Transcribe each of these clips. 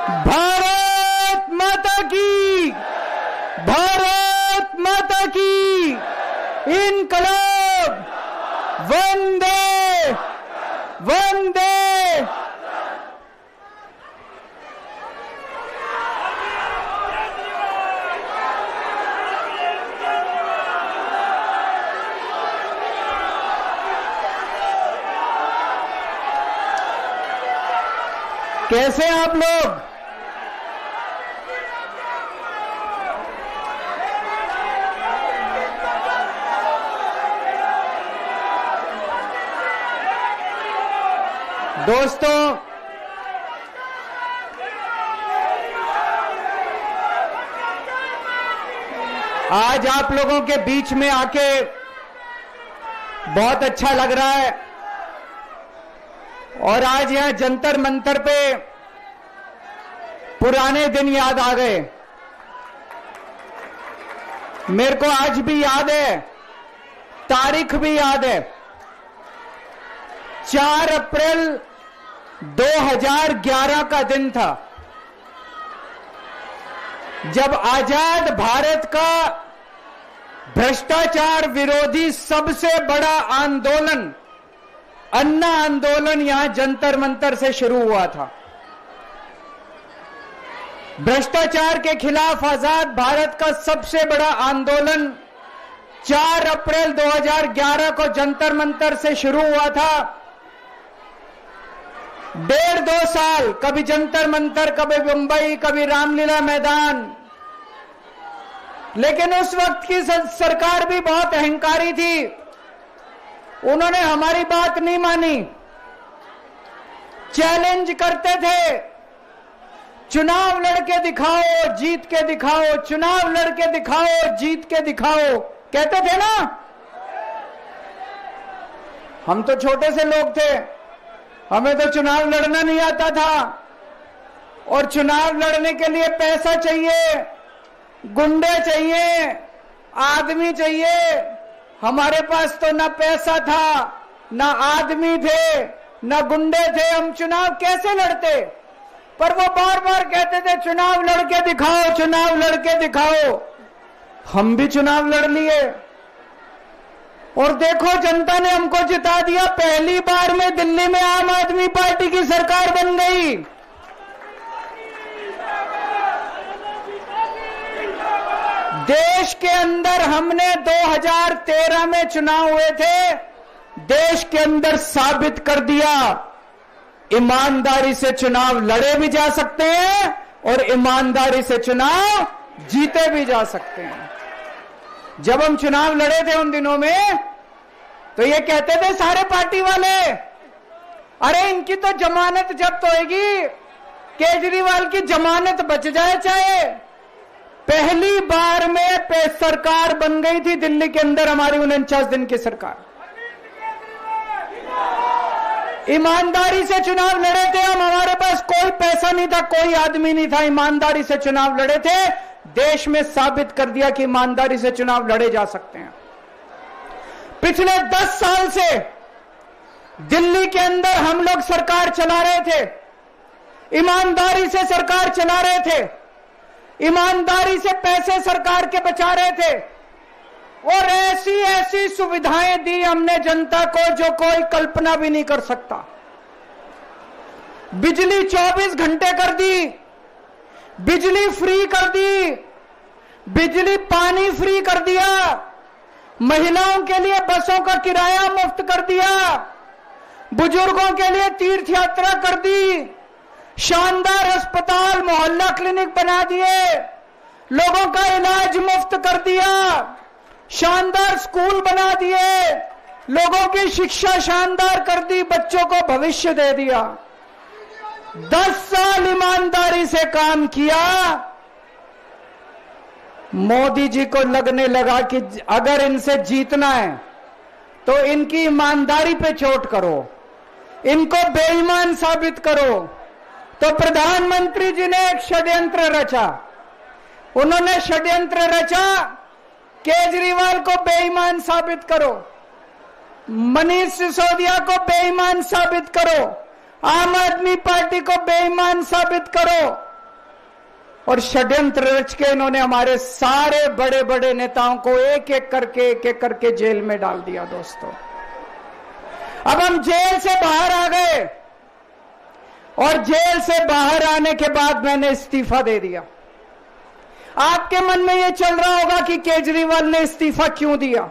भारत माता की, भारत माता की इनकलाब, वंदे वंदे। कैसे हैं आप लोग? दोस्तों, आज आप लोगों के बीच में आके बहुत अच्छा लग रहा है और आज यहां जंतर मंतर पे पुराने दिन याद आ गए। मेरे को आज भी याद है, तारीख भी याद है, 4 अप्रैल 2011 का दिन था जब आजाद भारत का भ्रष्टाचार विरोधी सबसे बड़ा आंदोलन, अन्ना आंदोलन, यहां जंतर मंतर से शुरू हुआ था। भ्रष्टाचार के खिलाफ आजाद भारत का सबसे बड़ा आंदोलन 4 अप्रैल 2011 को जंतर मंतर से शुरू हुआ था। 1.5-2 साल, कभी जंतर मंतर, कभी मुंबई, कभी रामलीला मैदान। लेकिन उस वक्त की सरकार भी बहुत अहंकारी थी, उन्होंने हमारी बात नहीं मानी, चैलेंज करते थे, चुनाव लड़के दिखाओ, जीत के दिखाओ, चुनाव लड़के दिखाओ, जीत के दिखाओ, कहते थे ना। हम तो छोटे से लोग थे, हमें तो चुनाव लड़ना नहीं आता था और चुनाव लड़ने के लिए पैसा चाहिए, गुंडे चाहिए, आदमी चाहिए। हमारे पास तो ना पैसा था, ना आदमी थे, ना गुंडे थे, हम चुनाव कैसे लड़ते? पर वो बार बार कहते थे चुनाव लड़के दिखाओ, चुनाव लड़के दिखाओ। हम भी चुनाव लड़ लिए और देखो जनता ने हमको जिता दिया। पहली बार में दिल्ली में आम आदमी पार्टी की सरकार बन गई। देश के अंदर हमने 2013 में चुनाव हुए थे, देश के अंदर साबित कर दिया ईमानदारी से चुनाव लड़े भी जा सकते हैं और ईमानदारी से चुनाव जीते भी जा सकते हैं। जब हम चुनाव लड़े थे उन दिनों में तो ये कहते थे सारे पार्टी वाले, अरे इनकी तो जमानत जब्त होएगी, केजरीवाल की जमानत बच जाए चाहे। पहली बार में सरकार बन गई थी दिल्ली के अंदर हमारी 49 दिन की सरकार। ईमानदारी से चुनाव लड़े थे हम, हमारे पास कोई पैसा नहीं था, कोई आदमी नहीं था, ईमानदारी से चुनाव लड़े थे। देश में साबित कर दिया कि ईमानदारी से चुनाव लड़े जा सकते हैं। पिछले 10 साल से दिल्ली के अंदर हम लोग सरकार चला रहे थे, ईमानदारी से सरकार चला रहे थे, ईमानदारी से पैसे सरकार के बचा रहे थे और ऐसी ऐसी सुविधाएं दी हमने जनता को जो कोई कल्पना भी नहीं कर सकता। बिजली 24 घंटे कर दी, बिजली फ्री कर दी, बिजली पानी फ्री कर दिया, महिलाओं के लिए बसों का किराया मुफ्त कर दिया, बुजुर्गों के लिए तीर्थ यात्रा कर दी, शानदार अस्पताल मोहल्ला क्लिनिक बना दिए, लोगों का इलाज मुफ्त कर दिया, शानदार स्कूल बना दिए, लोगों की शिक्षा शानदार कर दी, बच्चों को भविष्य दे दिया। 10 साल ईमानदारी से काम किया। मोदी जी को लगने लगा कि अगर इनसे जीतना है तो इनकी ईमानदारी पे चोट करो, इनको बेईमान साबित करो। तो प्रधानमंत्री जी ने एक षड्यंत्र रचा, उन्होंने षड्यंत्र रचा, केजरीवाल को बेईमान साबित करो, मनीष सिसोदिया को बेईमान साबित करो, आम आदमी पार्टी को बेईमान साबित करो, और षड्यंत्र रच के इन्होंने हमारे सारे बड़े बड़े नेताओं को एक एक करके जेल में डाल दिया। दोस्तों, अब हम जेल से बाहर आ गए और जेल से बाहर आने के बाद मैंने इस्तीफा दे दिया। आपके मन में यह चल रहा होगा कि केजरीवाल ने इस्तीफा क्यों दिया।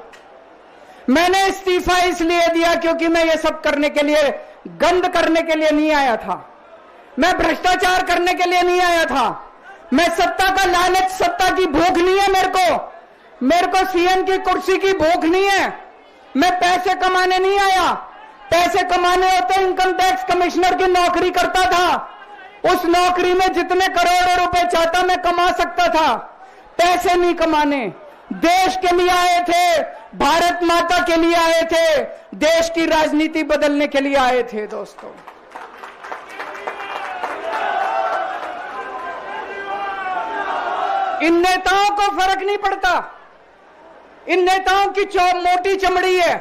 मैंने इस्तीफा इसलिए दिया क्योंकि मैं ये सब करने के लिए, गंद करने के लिए नहीं आया था। मैं भ्रष्टाचार करने के लिए नहीं आया था। मैं सत्ता का लालच, सत्ता की भूख नहीं है मेरे को सीएम की कुर्सी की भूख नहीं है। मैं पैसे कमाने नहीं आया। पैसे कमाने होते इनकम टैक्स कमिश्नर की नौकरी करता था। उस नौकरी में जितने करोड़ों रुपए चाहता मैं कमा सकता था। पैसे नहीं कमाने, देश के लिए आए थे, भारत माता के लिए आए थे, देश की राजनीति बदलने के लिए आए थे। दोस्तों, इन नेताओं को फर्क नहीं पड़ता। इन नेताओं की मोटी चमड़ी है।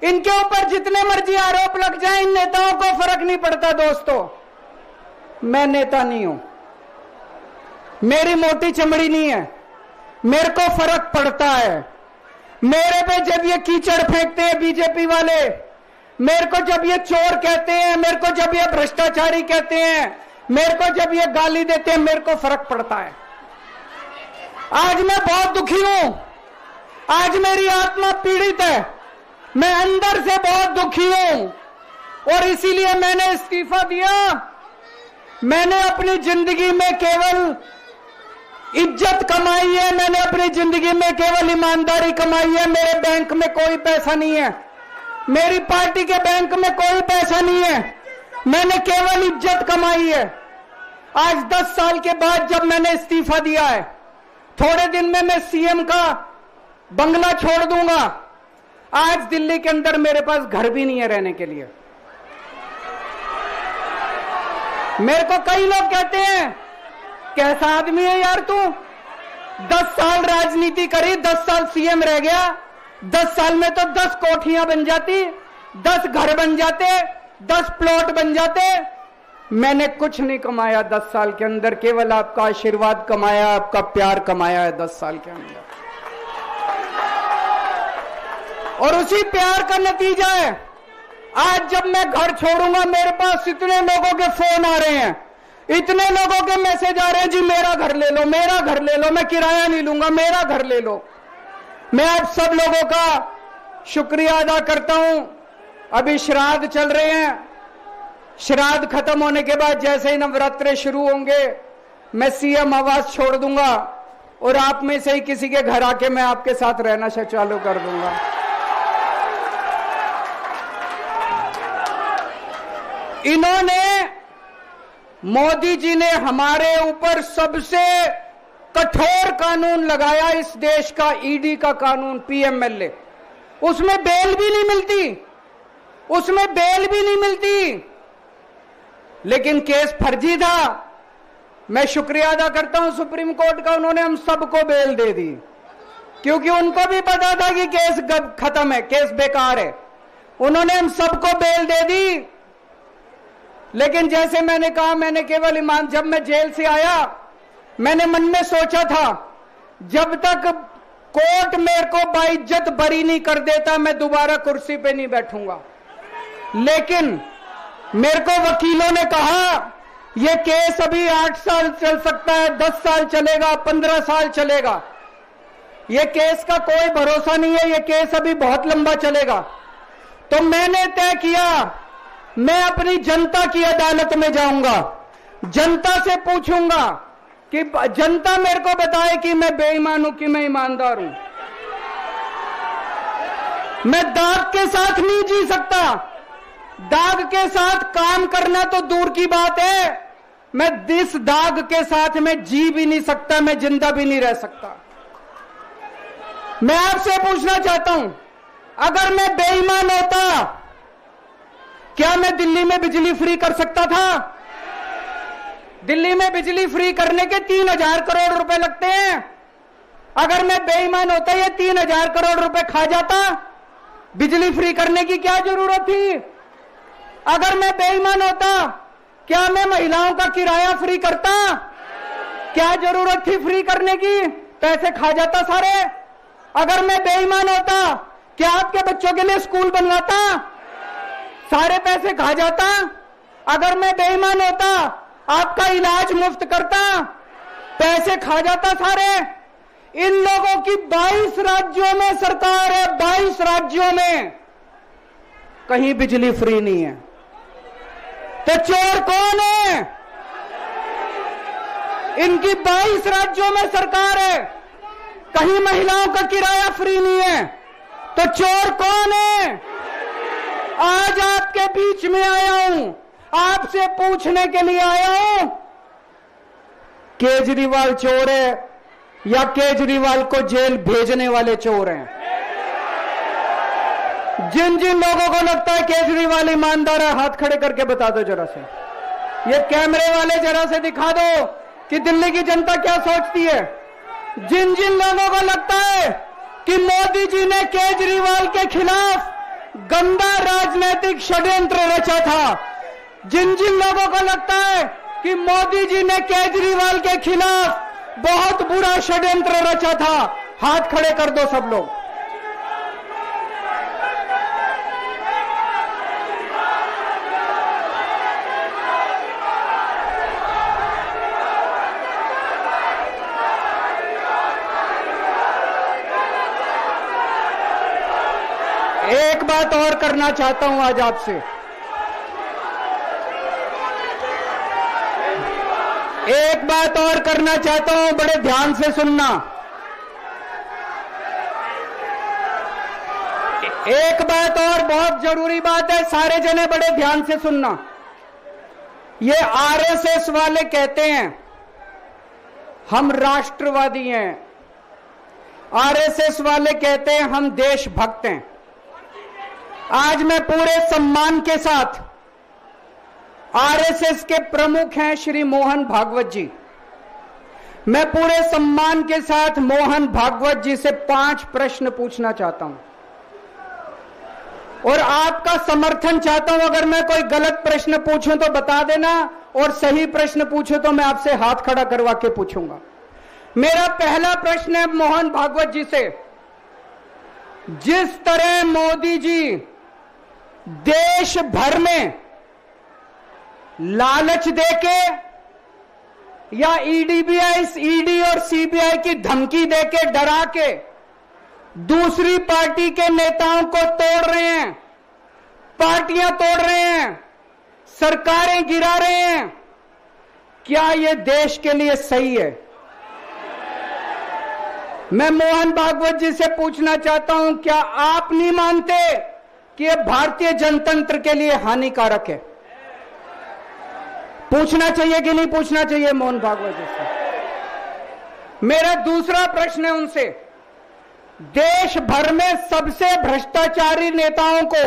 इनके ऊपर जितने मर्जी आरोप लग जाए, इन नेताओं को फर्क नहीं पड़ता। दोस्तों, मैं नेता नहीं हूं, मेरी मोटी चमड़ी नहीं है, मेरे को फर्क पड़ता है। मेरे पे जब ये कीचड़ फेंकते हैं बीजेपी वाले, मेरे को जब ये चोर कहते हैं, मेरे को जब ये भ्रष्टाचारी कहते हैं, मेरे को जब ये गाली देते हैं, मेरे को फर्क पड़ता है। आज मैं बहुत दुखी हूं, आज मेरी आत्मा पीड़ित है, मैं अंदर से बहुत दुखी हूं और इसीलिए मैंने इस्तीफा दिया। मैंने अपनी जिंदगी में केवल इज्जत कमाई है, मैंने अपनी जिंदगी में केवल ईमानदारी कमाई है। मेरे बैंक में कोई पैसा नहीं है, मेरी पार्टी के बैंक में कोई पैसा नहीं है, मैंने केवल इज्जत कमाई है। आज 10 साल के बाद जब मैंने इस्तीफा दिया है, थोड़े दिन में मैं सीएम का बंगला छोड़ दूंगा। आज दिल्ली के अंदर मेरे पास घर भी नहीं है रहने के लिए। मेरे को कई लोग कहते हैं, कैसा आदमी है यार तू, 10 साल राजनीति करी, 10 साल सीएम रह गया, 10 साल में तो 10 कोठियां बन जाती, 10 घर बन जाते, 10 प्लॉट बन जाते। मैंने कुछ नहीं कमाया 10 साल के अंदर, केवल आपका आशीर्वाद कमाया, आपका प्यार कमाया है 10 साल के अंदर। और उसी प्यार का नतीजा है आज जब मैं घर छोड़ूंगा, मेरे पास इतने लोगों के फोन आ रहे हैं, इतने लोगों के मैसेज आ रहे हैं, जी मेरा घर ले लो, मेरा घर ले लो, मैं किराया नहीं लूंगा, मेरा घर ले लो। मैं आप सब लोगों का शुक्रिया अदा करता हूं। अभी श्राद्ध चल रहे हैं, श्राद्ध खत्म होने के बाद जैसे ही नवरात्रे शुरू होंगे, मैं सीएम आवास छोड़ दूंगा और आप में से ही किसी के घर आके मैं आपके साथ रहना चालू कर दूंगा। इन्होंने, मोदी जी ने हमारे ऊपर सबसे कठोर कानून लगाया, इस देश का ईडी का कानून, पीएमएलए। उसमें बेल भी नहीं मिलती, उसमें बेल भी नहीं मिलती, लेकिन केस फर्जी था। मैं शुक्रिया अदा करता हूं सुप्रीम कोर्ट का, उन्होंने हम सबको बेल दे दी, क्योंकि उनको भी पता था कि केस खत्म है, केस बेकार है। उन्होंने हम सबको बेल दे दी। लेकिन जैसे मैंने कहा, मैंने केवल ईमान, जब मैं जेल से आया मैंने मन में सोचा था, जब तक कोर्ट मेरे को बाइज्जत बरी नहीं कर देता, मैं दोबारा कुर्सी पे नहीं बैठूंगा। लेकिन मेरे को वकीलों ने कहा, यह केस अभी 8 साल चल सकता है, 10 साल चलेगा, 15 साल चलेगा, यह केस का कोई भरोसा नहीं है, यह केस अभी बहुत लंबा चलेगा। तो मैंने तय किया, मैं अपनी जनता की अदालत में जाऊंगा, जनता से पूछूंगा कि जनता मेरे को बताए कि मैं बेईमान हूं कि मैं ईमानदार हूं। मैं दाग के साथ नहीं जी सकता, दाग के साथ काम करना तो दूर की बात है, मैं इस दाग के साथ में जी भी नहीं सकता, मैं जिंदा भी नहीं रह सकता। मैं आपसे पूछना चाहता हूं, अगर मैं बेईमान होता, क्या मैं दिल्ली में बिजली फ्री कर सकता था? दिल्ली में बिजली फ्री करने के 3000 करोड़ रुपए लगते हैं। अगर मैं बेईमान होता, ये 3000 करोड़ रुपए खा जाता, बिजली फ्री करने की क्या जरूरत थी? अगर मैं बेईमान होता, क्या मैं महिलाओं का किराया फ्री करता? क्या जरूरत थी फ्री करने की? पैसे खा जाता सारे। अगर मैं बेईमान होता, क्या आपके बच्चों के लिए स्कूल बनवाता? सारे पैसे खा जाता। अगर मैं बेईमान होता, आपका इलाज मुफ्त करता? पैसे खा जाता सारे। इन लोगों की 22 राज्यों में सरकार है, 22 राज्यों में कहीं बिजली फ्री नहीं है। तो चोर कौन है? इनकी 22 राज्यों में सरकार है, कहीं महिलाओं का किराया फ्री नहीं है। तो चोर कौन है? आज आपके बीच में आया हूं, आपसे पूछने के लिए आया हूं, केजरीवाल चोर है या केजरीवाल को जेल भेजने वाले चोर हैं? जिन जिन लोगों को लगता है केजरीवाल ईमानदार है, हाथ खड़े करके बता दो जरा से। ये कैमरे वाले जरा से दिखा दो कि दिल्ली की जनता क्या सोचती है। जिन जिन लोगों को लगता है कि मोदी जी ने केजरीवाल के खिलाफ गंदा राजनीतिक षड्यंत्र रचा था, जिन जिन लोगों को लगता है कि मोदी जी ने केजरीवाल के खिलाफ बहुत बुरा षड्यंत्र रचा था, हाथ खड़े कर दो सब लोग। एक बात और करना चाहता हूं आज आपसे। एक बात और करना चाहता हूं, बड़े ध्यान से सुनना। एक बात और बहुत जरूरी बात है, सारे जने बड़े ध्यान से सुनना। ये आरएसएस वाले कहते हैं हम राष्ट्रवादी हैं, आरएसएस वाले कहते हैं हम देशभक्त हैं। आज मैं पूरे सम्मान के साथ, आरएसएस के प्रमुख हैं श्री मोहन भागवत जी, मैं पूरे सम्मान के साथ मोहन भागवत जी से 5 प्रश्न पूछना चाहता हूं और आपका समर्थन चाहता हूं। अगर मैं कोई गलत प्रश्न पूछूं तो बता देना, और सही प्रश्न पूछूं तो मैं आपसे हाथ खड़ा करवा के पूछूंगा। मेरा पहला प्रश्न है मोहन भागवत जी से। जिस तरह मोदी जी देश भर में लालच देके या ईडी और सीबीआई की धमकी देके, डरा के दूसरी पार्टी के नेताओं को तोड़ रहे हैं, पार्टियां तोड़ रहे हैं, सरकारें गिरा रहे हैं, क्या यह देश के लिए सही है? मैं मोहन भागवत जी से पूछना चाहता हूं, क्या आप नहीं मानते कि यह भारतीय जनतंत्र के लिए हानिकारक है? पूछना चाहिए कि नहीं पूछना चाहिए मोहन भागवत जी से? मेरा दूसरा प्रश्न है उनसे, देश भर में सबसे भ्रष्टाचारी नेताओं को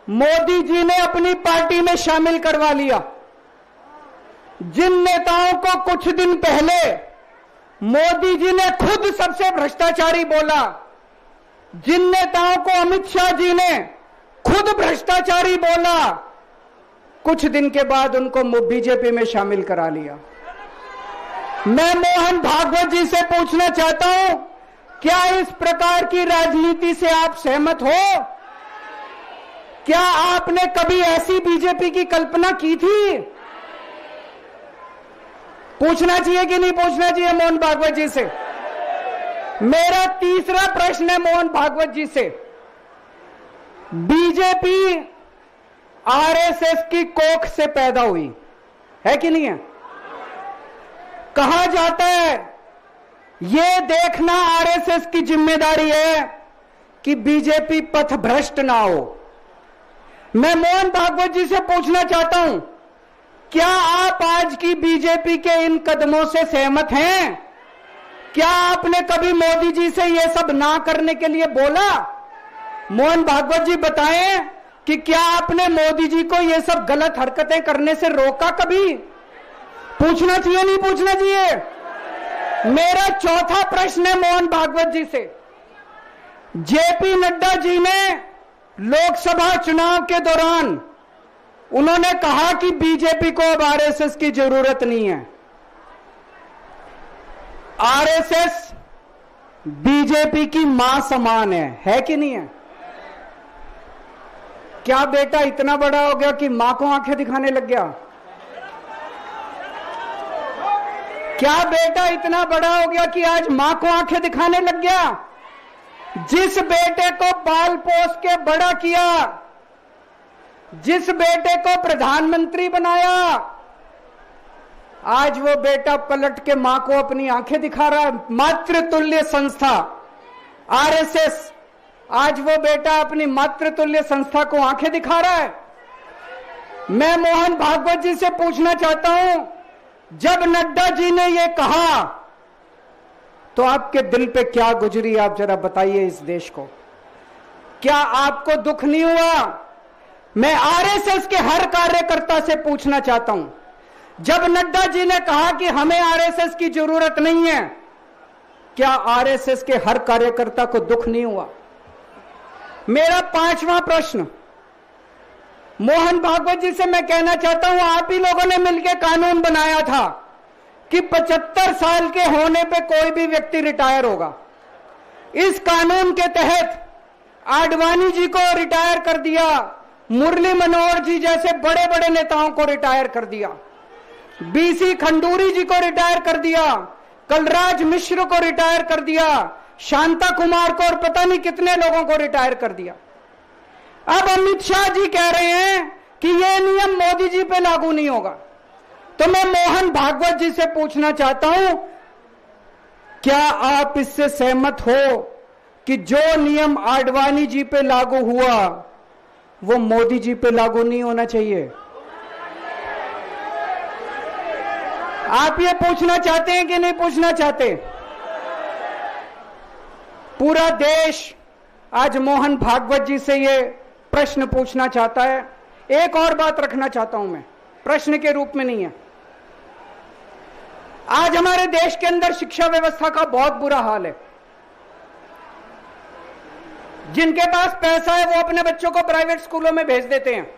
मोदी जी ने अपनी पार्टी में शामिल करवा लिया। जिन नेताओं को कुछ दिन पहले मोदी जी ने खुद सबसे भ्रष्टाचारी बोला, जिन नेताओं को अमित शाह जी ने खुद भ्रष्टाचारी बोला, कुछ दिन के बाद उनको बीजेपी में शामिल करा लिया। मैं मोहन भागवत जी से पूछना चाहता हूं, क्या इस प्रकार की राजनीति से आप सहमत हो? क्या आपने कभी ऐसी बीजेपी की कल्पना की थी? पूछना चाहिए कि नहीं पूछना चाहिए मोहन भागवत जी से? मेरा तीसरा प्रश्न है मोहन भागवत जी से, बीजेपी आरएसएस की कोख से पैदा हुई है कि नहीं है? कहा जाता है यह देखना आरएसएस की जिम्मेदारी है कि बीजेपी पथभ्रष्ट ना हो। मैं मोहन भागवत जी से पूछना चाहता हूं, क्या आप आज की बीजेपी के इन कदमों से सहमत हैं? क्या आपने कभी मोदी जी से यह सब ना करने के लिए बोला? मोहन भागवत जी बताएं कि क्या आपने मोदी जी को यह सब गलत हरकतें करने से रोका कभी? पूछना चाहिए नहीं पूछना चाहिए? मेरा चौथा प्रश्न है मोहन भागवत जी से, जेपी नड्डा जी ने लोकसभा चुनाव के दौरान उन्होंने कहा कि बीजेपी को अब आरएसएस की जरूरत नहीं है। आरएसएस बीजेपी की मां समान है कि नहीं है? क्या बेटा इतना बड़ा हो गया कि मां को आंखें दिखाने लग गया? क्या बेटा इतना बड़ा हो गया कि आज मां को आंखें दिखाने लग गया? जिस बेटे को पाल पोस के बड़ा किया, जिस बेटे को प्रधानमंत्री बनाया, आज वो बेटा पलट के मां को अपनी आंखें दिखा रहा है। मातृतुल्य संस्था आरएसएस आज वो बेटा अपनी मातृतुल्य संस्था को आंखें दिखा रहा है। मैं मोहन भागवत जी से पूछना चाहता हूं, जब नड्डा जी ने ये कहा तो आपके दिल पे क्या गुजरी, आप जरा बताइए इस देश को। क्या आपको दुख नहीं हुआ? मैं आरएसएस के हर कार्यकर्ता से पूछना चाहता हूं, जब नड्डा जी ने कहा कि हमें आरएसएस की जरूरत नहीं है, क्या आरएसएस के हर कार्यकर्ता को दुख नहीं हुआ? मेरा पांचवा प्रश्न मोहन भागवत जी से मैं कहना चाहता हूं, आप ही लोगों ने मिलकर कानून बनाया था कि 75 साल के होने पे कोई भी व्यक्ति रिटायर होगा। इस कानून के तहत आडवाणी जी को रिटायर कर दिया, मुरली मनोहर जी जैसे बड़े बड़े नेताओं को रिटायर कर दिया, बीसी खंडूरी जी को रिटायर कर दिया, कलराज मिश्र को रिटायर कर दिया, शांता कुमार को और पता नहीं कितने लोगों को रिटायर कर दिया। अब अमित शाह जी कह रहे हैं कि यह नियम मोदी जी पे लागू नहीं होगा। तो मैं मोहन भागवत जी से पूछना चाहता हूं, क्या आप इससे सहमत हो कि जो नियम आडवाणी जी पे लागू हुआ वो मोदी जी पे लागू नहीं होना चाहिए? आप ये पूछना चाहते हैं कि नहीं पूछना चाहते? पूरा देश आज मोहन भागवत जी से ये प्रश्न पूछना चाहता है। एक और बात रखना चाहता हूं मैं, प्रश्न के रूप में नहीं है। आज हमारे देश के अंदर शिक्षा व्यवस्था का बहुत बुरा हाल है। जिनके पास पैसा है वो अपने बच्चों को प्राइवेट स्कूलों में भेज देते हैं,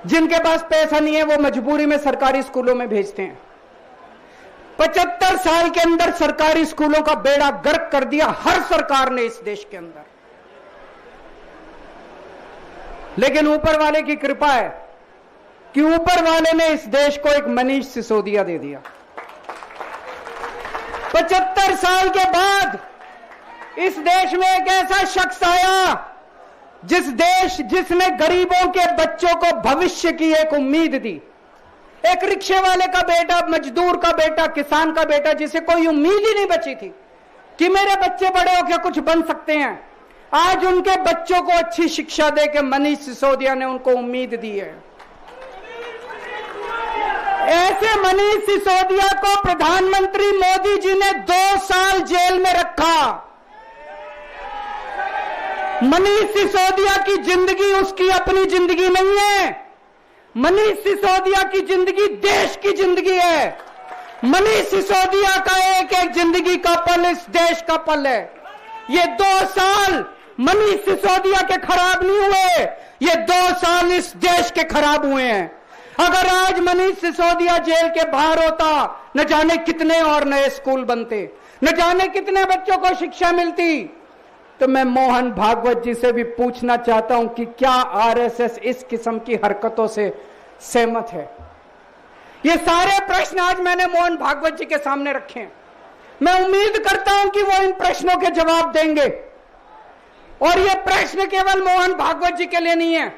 जिनके पास पैसा नहीं है वो मजबूरी में सरकारी स्कूलों में भेजते हैं। 75 साल के अंदर सरकारी स्कूलों का बेड़ा गर्क कर दिया हर सरकार ने इस देश के अंदर। लेकिन ऊपर वाले की कृपा है कि ऊपर वाले ने इस देश को एक मनीष सिसोदिया दे दिया। 75 साल के बाद इस देश में एक ऐसा शख्स आया जिसने गरीबों के बच्चों को भविष्य की एक उम्मीद दी। एक रिक्शे वाले का बेटा, मजदूर का बेटा, किसान का बेटा, जिसे कोई उम्मीद ही नहीं बची थी कि मेरे बच्चे बड़े होकर कुछ बन सकते हैं, आज उनके बच्चों को अच्छी शिक्षा देकर मनीष सिसोदिया ने उनको उम्मीद दी है। ऐसे मनीष सिसोदिया को प्रधानमंत्री मोदी जी ने 2 साल जेल में रखा। मनीष सिसोदिया की जिंदगी उसकी अपनी जिंदगी नहीं है। मनीष सिसोदिया की जिंदगी देश की जिंदगी है। मनीष सिसोदिया का एक एक जिंदगी का पल इस देश का पल है। ये 2 साल मनीष सिसोदिया के खराब नहीं हुए, ये 2 साल इस देश के खराब हुए हैं। अगर आज मनीष सिसोदिया जेल के बाहर होता, न जाने कितने और नए स्कूल बनते, न जाने कितने बच्चों को शिक्षा मिलती। तो मैं मोहन भागवत जी से भी पूछना चाहता हूं कि क्या आरएसएस इस किस्म की हरकतों से सहमत है? ये सारे प्रश्न आज मैंने मोहन भागवत जी के सामने रखे हैं। मैं उम्मीद करता हूं कि वो इन प्रश्नों के जवाब देंगे। और ये प्रश्न केवल मोहन भागवत जी के लिए नहीं है।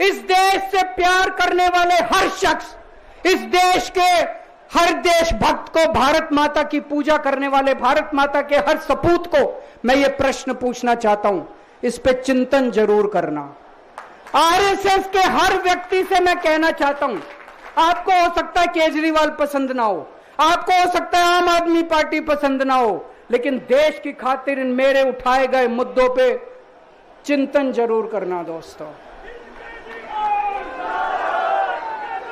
इस देश से प्यार करने वाले हर शख्स, इस देश के हर देशभक्त को, भारत माता की पूजा करने वाले भारत माता के हर सपूत को मैं ये प्रश्न पूछना चाहता हूं, इस पे चिंतन जरूर करना। आरएसएस के हर व्यक्ति से मैं कहना चाहता हूं, आपको हो सकता है केजरीवाल पसंद ना हो, आपको हो सकता है आम आदमी पार्टी पसंद ना हो, लेकिन देश की खातिर इन मेरे उठाए गए मुद्दों पे चिंतन जरूर करना दोस्तों।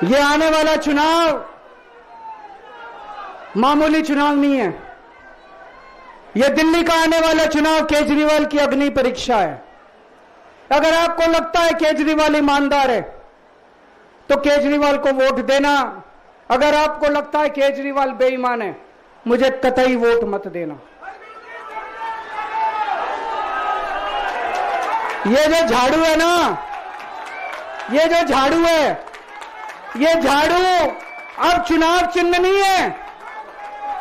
ये आने वाला चुनाव मामूली चुनाव नहीं है। यह दिल्ली का आने वाला चुनाव केजरीवाल की अग्नि परीक्षा है। अगर आपको लगता है केजरीवाल ईमानदार है तो केजरीवाल को वोट देना। अगर आपको लगता है केजरीवाल बेईमान है मुझे कतई वोट मत देना। ये जो झाड़ू है ना, ये जो झाड़ू है, ये झाड़ू अब चुनाव चिन्ह नहीं है।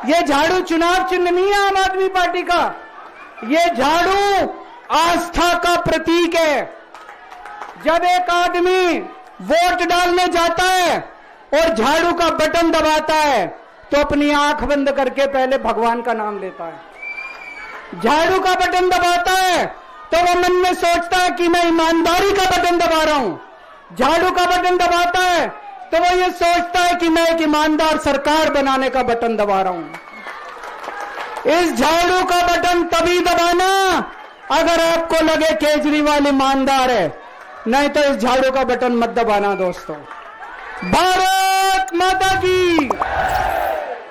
ये झाड़ू चुनाव चिन्ह नहीं है आम आदमी पार्टी का। ये झाड़ू आस्था का प्रतीक है। जब एक आदमी वोट डालने जाता है और झाड़ू का बटन दबाता है तो अपनी आंख बंद करके पहले भगवान का नाम लेता है। झाड़ू का बटन दबाता है तो वो मन में सोचता है कि मैं ईमानदारी का बटन दबा रहा हूं। झाड़ू का बटन दबाता है तो वो ये सोचता है कि मैं एक ईमानदार सरकार बनाने का बटन दबा रहा हूं। इस झाड़ू का बटन तभी दबाना अगर आपको लगे केजरीवाल ईमानदार है, नहीं तो इस झाड़ू का बटन मत दबाना दोस्तों। भारत माता